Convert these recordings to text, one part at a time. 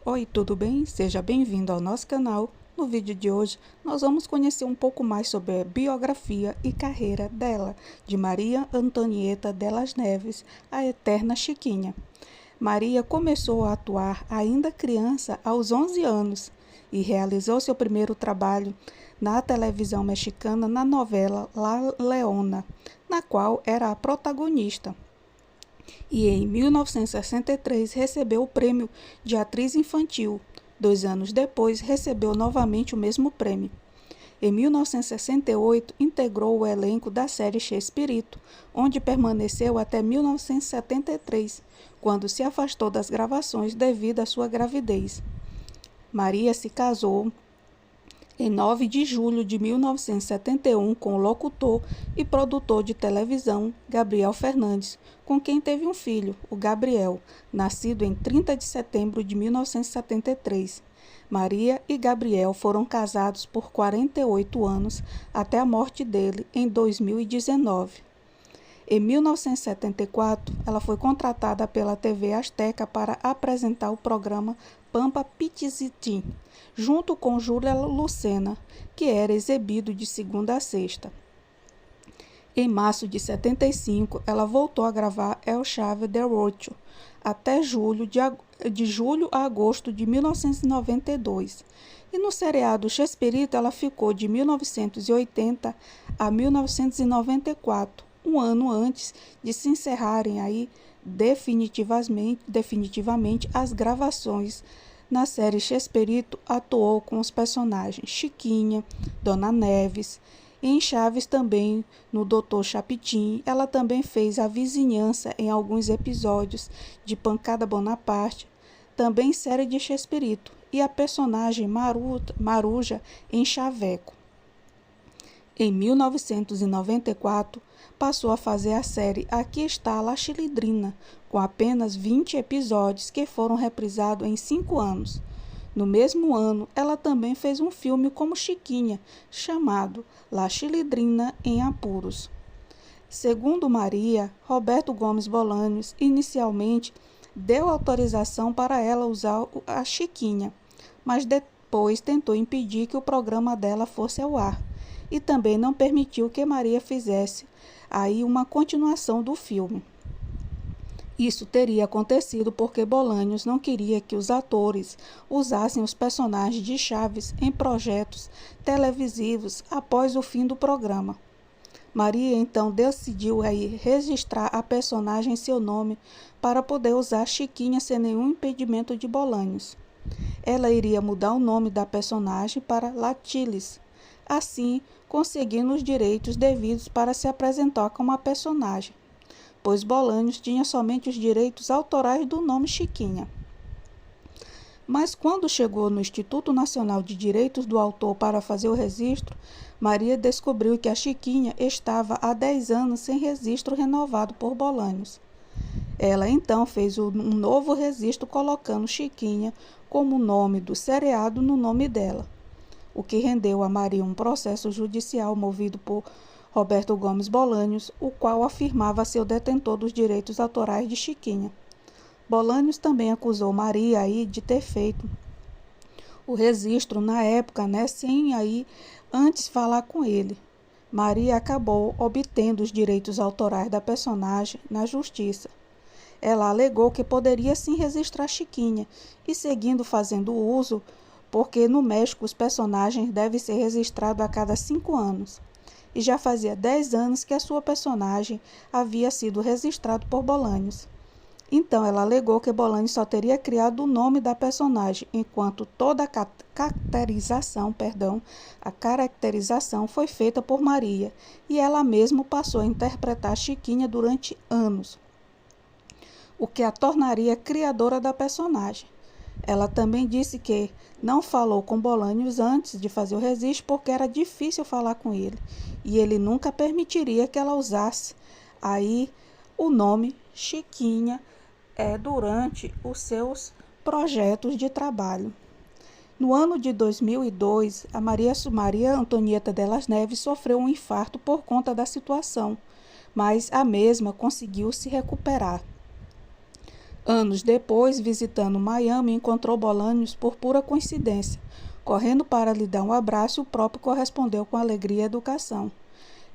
Oi, tudo bem? Seja bem-vindo ao nosso canal. No vídeo de hoje, nós vamos conhecer um pouco mais sobre a biografia e carreira dela, de Maria Antonieta delas Neves, a eterna Chiquinha. Maria começou a atuar ainda criança aos 11 anos e realizou seu primeiro trabalho na televisão mexicana na novela La Leona, na qual era a protagonista. E em 1963 recebeu o prêmio de atriz infantil. 2 anos depois, recebeu novamente o mesmo prêmio. Em 1968, integrou o elenco da série Chespirito, onde permaneceu até 1973, quando se afastou das gravações devido à sua gravidez. Maria se casou em 9 de julho de 1971 com o locutor e produtor de televisão Gabriel Fernandes, com quem teve um filho, o Gabriel, nascido em 30 de setembro de 1973. Maria e Gabriel foram casados por 48 anos até a morte dele em 2019. Em 1974, ela foi contratada pela TV Azteca para apresentar o programa Pampa Pitizitim, junto com Júlia Lucena, que era exibido de segunda a sexta. Em março de 75, ela voltou a gravar El Chavo del Ocho, até de julho a agosto de 1992. E no seriado Chespirito, ela ficou de 1980 a 1994. Um ano antes de se encerrarem aí definitivamente as gravações. Na série Chespirito, atuou com os personagens Chiquinha, Dona Neves, e em Chaves também, no Dr. Chapitin. Ela também fez a vizinhança em alguns episódios de Pancada Bonaparte, também série de Chespirito, e a personagem Maruja em Chaveco. Em 1994, passou a fazer a série Aqui Está La Chilindrina, com apenas 20 episódios que foram reprisados em 5 anos. No mesmo ano, ela também fez um filme como Chiquinha, chamado La Chilindrina em Apuros. Segundo Maria, Roberto Gomes Bolanhos inicialmente deu autorização para ela usar a Chiquinha, mas depois tentou impedir que o programa dela fosse ao ar. E também não permitiu que Maria fizesse aí uma continuação do filme. Isso teria acontecido porque Bolanhos não queria que os atores usassem os personagens de Chaves em projetos televisivos após o fim do programa. Maria então decidiu aí registrar a personagem em seu nome para poder usar Chiquinha sem nenhum impedimento de Bolanhos. Ela iria mudar o nome da personagem para Latilis, assim conseguindo os direitos devidos para se apresentar como a personagem, pois Bolanhos tinha somente os direitos autorais do nome Chiquinha. Mas quando chegou no Instituto Nacional de Direitos do Autor para fazer o registro, Maria descobriu que a Chiquinha estava há 10 anos sem registro renovado por Bolanhos. Ela então fez um novo registro colocando Chiquinha como nome do seriado no nome dela, o que rendeu a Maria um processo judicial movido por Roberto Gomes Bolanhos, o qual afirmava ser o detentor dos direitos autorais de Chiquinha. Bolanhos também acusou Maria aí de ter feito o registro na época, sem aí antes falar com ele. Maria acabou obtendo os direitos autorais da personagem na justiça. Ela alegou que poderia sim registrar Chiquinha e seguindo fazendo uso, porque no México os personagens devem ser registrados a cada 5 anos. E já fazia 10 anos que a sua personagem havia sido registrado por Bolanhos. Então ela alegou que Bolanhos só teria criado o nome da personagem, enquanto toda a caracterização foi feita por Maria, e ela mesma passou a interpretar Chiquinha durante anos, o que a tornaria criadora da personagem. Ela também disse que não falou com Bolanhos antes de fazer o registro porque era difícil falar com ele e ele nunca permitiria que ela usasse aí o nome Chiquinha durante os seus projetos de trabalho. No ano de 2002, a Maria Antonieta delas Neves sofreu um infarto por conta da situação, mas a mesma conseguiu se recuperar. Anos depois, visitando Miami, encontrou Bolanhos por pura coincidência. Correndo para lhe dar um abraço, o próprio correspondeu com alegria e educação.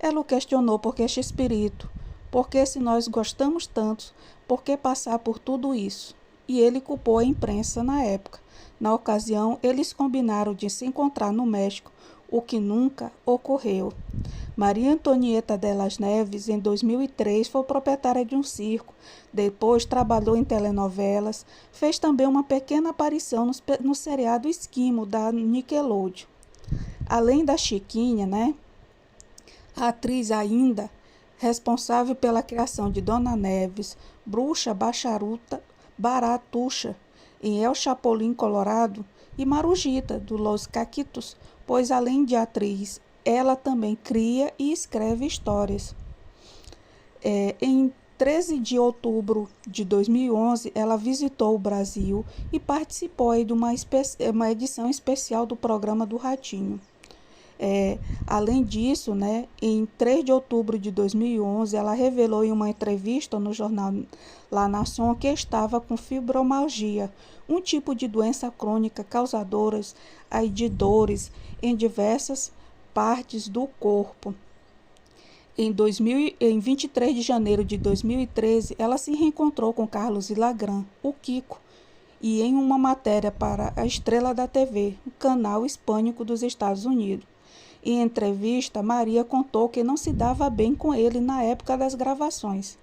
Ela o questionou por que Chespirito, por que se nós gostamos tanto, por que passar por tudo isso? E ele culpou a imprensa na época. Na ocasião, eles combinaram de se encontrar no México, o que nunca ocorreu. Maria Antonieta de las Neves, em 2003, foi proprietária de um circo. Depois trabalhou em telenovelas, fez também uma pequena aparição no seriado Esquimo, da Nickelodeon. Além da Chiquinha, né? A atriz ainda responsável pela criação de Dona Neves, Bruxa Bacharuta, Baratuxa, em El Chapolin Colorado, e Marujita, do Los Caquitos, pois além de atriz, ela também cria e escreve histórias. Em 13 de outubro de 2011, ela visitou o Brasil e participou aí de uma edição especial do programa do Ratinho. Além disso, né, em 3 de outubro de 2011, ela revelou em uma entrevista no jornal La Nación que estava com fibromialgia, um tipo de doença crônica causadora de dores em diversas partes do corpo. Em 23 de janeiro de 2013, ela se reencontrou com Carlos Villagrán, o Kiko, e em uma matéria para a Estrela da TV, o canal hispânico dos Estados Unidos. Em entrevista, Maria contou que não se dava bem com ele na época das gravações.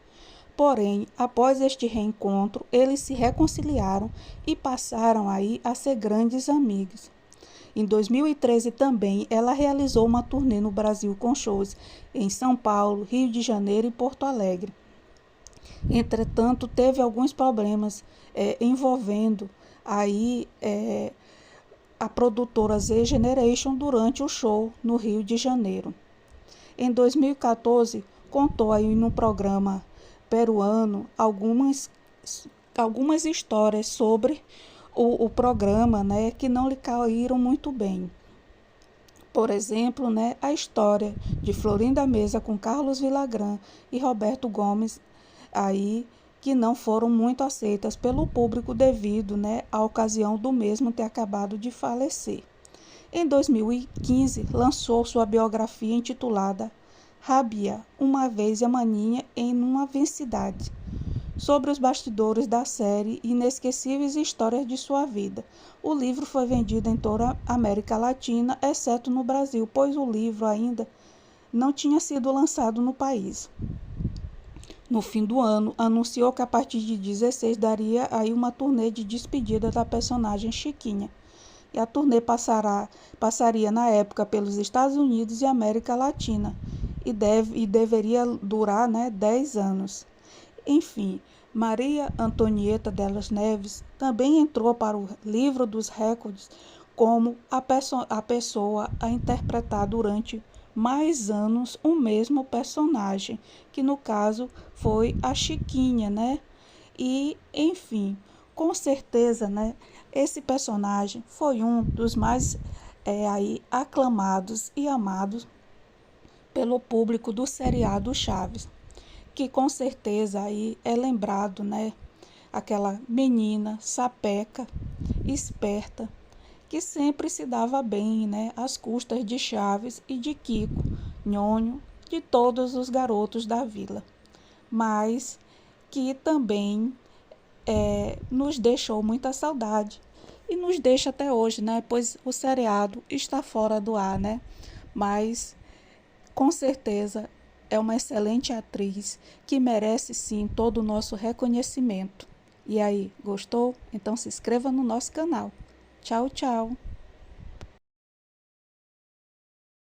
Porém, após este reencontro, eles se reconciliaram e passaram aí a ser grandes amigos. Em 2013 também, ela realizou uma turnê no Brasil com shows em São Paulo, Rio de Janeiro e Porto Alegre. Entretanto, teve alguns problemas envolvendo aí a produtora Z Generation durante o show no Rio de Janeiro. Em 2014, contou aí no programa peruano algumas histórias sobre o programa, né, que não lhe caíram muito bem. Por exemplo, né, a história de Florinda Mesa com Carlos Villagrán e Roberto Gomes, aí, que não foram muito aceitas pelo público devido, né, à ocasião do mesmo ter acabado de falecer. Em 2015, lançou sua biografia intitulada Rabia, uma vez e a maninha em uma vencidade, sobre os bastidores da série e inesquecíveis histórias de sua vida. O livro foi vendido em toda a América Latina, exceto no Brasil, pois o livro ainda não tinha sido lançado no país. No fim do ano, anunciou que a partir de 16 daria aí uma turnê de despedida da personagem Chiquinha. E a turnê passaria na época pelos Estados Unidos e América Latina e deveria durar, né, 10 anos. Enfim, Maria Antonieta de las Neves também entrou para o livro dos recordes como a pessoa a interpretar durante mais anos o mesmo personagem, que no caso foi a Chiquinha, né? E, enfim, com certeza, né, esse personagem foi um dos mais aí aclamados e amados pelo público do seriado Chaves, que com certeza aí é lembrado, né, aquela menina sapeca, esperta, que sempre se dava bem, né, às custas de Chaves e de Kiko, Nhonho, de todos os garotos da vila, mas que também nos deixou muita saudade e nos deixa até hoje, né, pois o seriado está fora do ar, né, mas com certeza é uma excelente atriz que merece sim todo o nosso reconhecimento. E aí, gostou? Então se inscreva no nosso canal. Tchau, tchau!